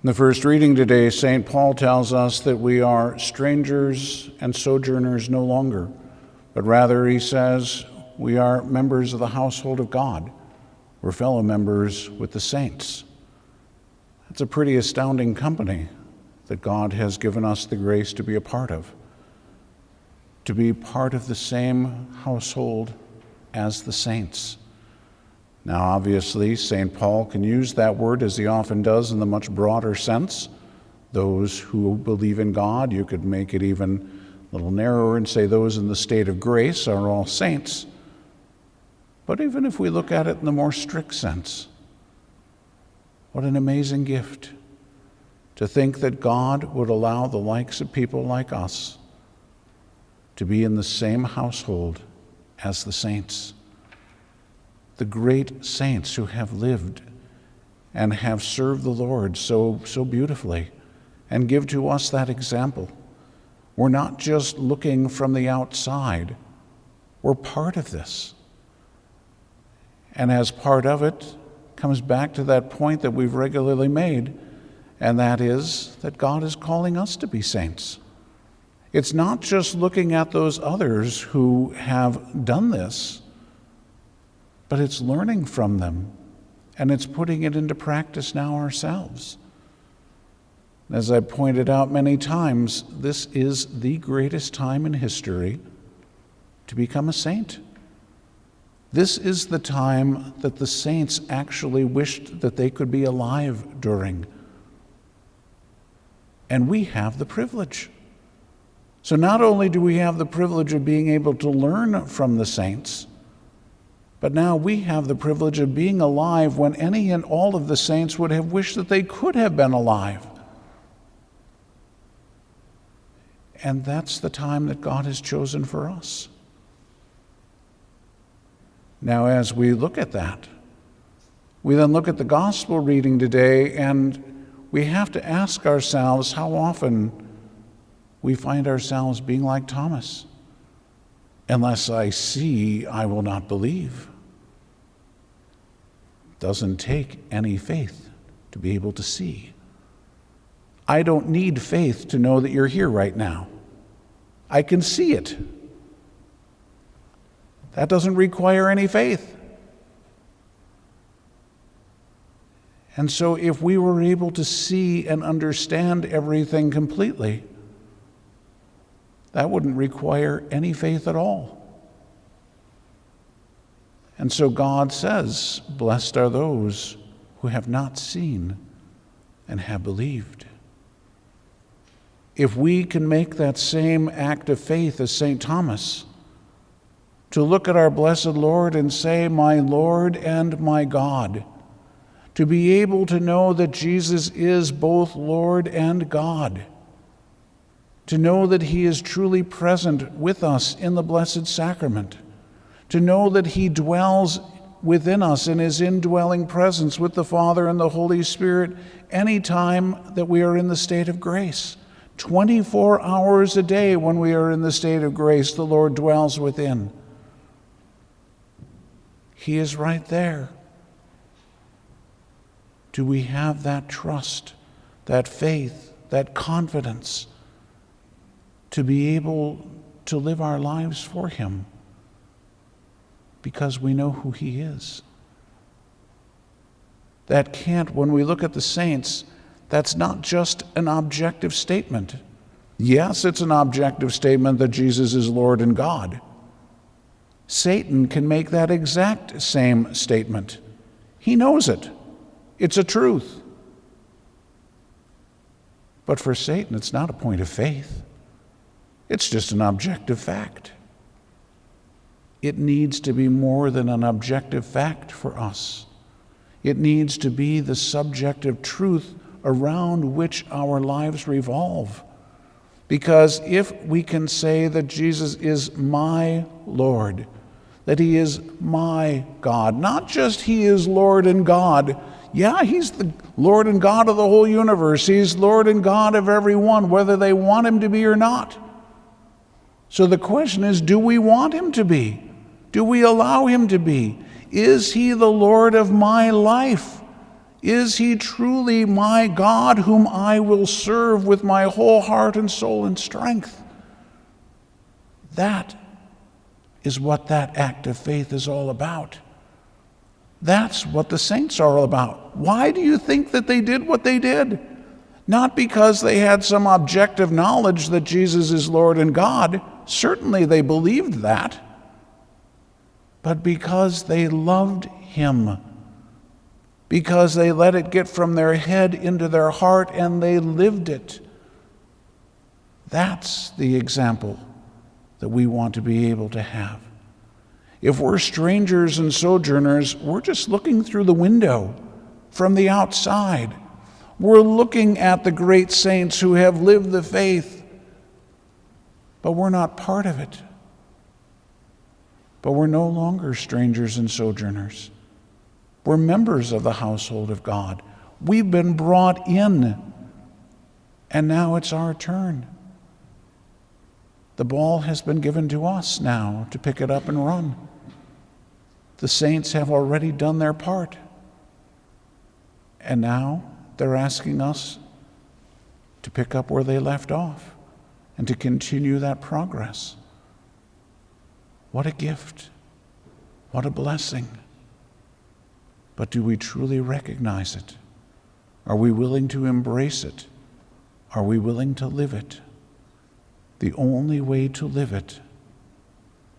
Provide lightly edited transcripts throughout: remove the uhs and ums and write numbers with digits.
In the first reading today, St. Paul tells us that we are strangers and sojourners no longer, but rather, he says, we are members of the household of God. We're fellow members with the saints. That's a pretty astounding company that God has given us the grace to be a part of the same household as the saints. Now, obviously, St. Paul can use that word, as he often does, in the much broader sense. Those who believe in God, you could make it even a little narrower and say those in the state of grace are all saints. But even if we look at it in the more strict sense, what an amazing gift to think that God would allow the likes of people like us to be in the same household as the saints. The great saints who have lived and have served the Lord so beautifully and give to us that example. We're not just looking from the outside. We're part of this. And as part of it, comes back to that point that we've regularly made, and that is that God is calling us to be saints. It's not just looking at those others who have done this, but it's learning from them, and it's putting it into practice now ourselves. As I pointed out many times, this is the greatest time in history to become a saint. This is the time that the saints actually wished that they could be alive during. And we have the privilege. So not only do we have the privilege of being able to learn from the saints, but now we have the privilege of being alive when any and all of the saints would have wished that they could have been alive. And that's the time that God has chosen for us. Now, as we look at that, we then look at the gospel reading today, and we have to ask ourselves how often we find ourselves being like Thomas. Unless I see, I will not believe. Doesn't take any faith to be able to see. I don't need faith to know that you're here right now. I can see it. That doesn't require any faith. And so if we were able to see and understand everything completely, that wouldn't require any faith at all. And so God says, blessed are those who have not seen and have believed. If we can make that same act of faith as St. Thomas, to look at our blessed Lord and say, my Lord and my God, to be able to know that Jesus is both Lord and God, to know that he is truly present with us in the Blessed Sacrament, to know that he dwells within us in his indwelling presence with the Father and the Holy Spirit anytime that we are in the state of grace. 24 hours a day when we are in the state of grace, the Lord dwells within. He is right there. Do we have that trust, that faith, that confidence to be able to live our lives for him because we know who he is? That can't, when we look at the saints, that's not just an objective statement. Yes, it's an objective statement that Jesus is Lord and God. Satan can make that exact same statement. He knows it. It's a truth. But for Satan, it's not a point of faith. It's just an objective fact. It needs to be more than an objective fact for us. It needs to be the subjective truth around which our lives revolve. Because if we can say that Jesus is my Lord, that he is my God, not just he is Lord and God. Yeah, he's the Lord and God of the whole universe. He's Lord and God of everyone, whether they want him to be or not. So the question is, do we want him to be? Do we allow him to be? Is he the Lord of my life? Is he truly my God, whom I will serve with my whole heart and soul and strength? That is what that act of faith is all about. That's what the saints are all about. Why do you think that they did what they did? Not because they had some objective knowledge that Jesus is Lord and God. Certainly they believed that. But because they loved him. Because they let it get from their head into their heart and they lived it. That's the example that we want to be able to have. If we're strangers and sojourners, we're just looking through the window from the outside. We're looking at the great saints who have lived the faith, but we're not part of it. But we're no longer strangers and sojourners. We're members of the household of God. We've been brought in, and now it's our turn. The ball has been given to us now to pick it up and run. The saints have already done their part. And now they're asking us to pick up where they left off and to continue that progress. What a gift. What a blessing. But do we truly recognize it? Are we willing to embrace it? Are we willing to live it? The only way to live it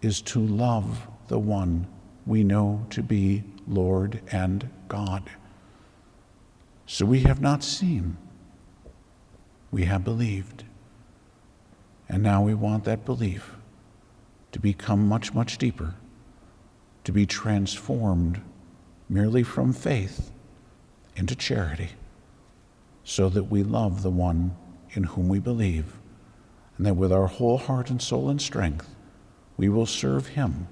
is to love the one we know to be Lord and God. So we have not seen, we have believed. And now we want that belief to become much, much deeper, to be transformed merely from faith into charity, so that we love the one in whom we believe, and that with our whole heart and soul and strength, we will serve him.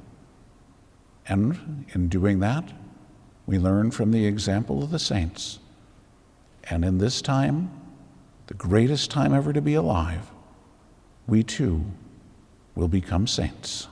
And in doing that, we learn from the example of the saints. And in this time, the greatest time ever to be alive, we too will become saints.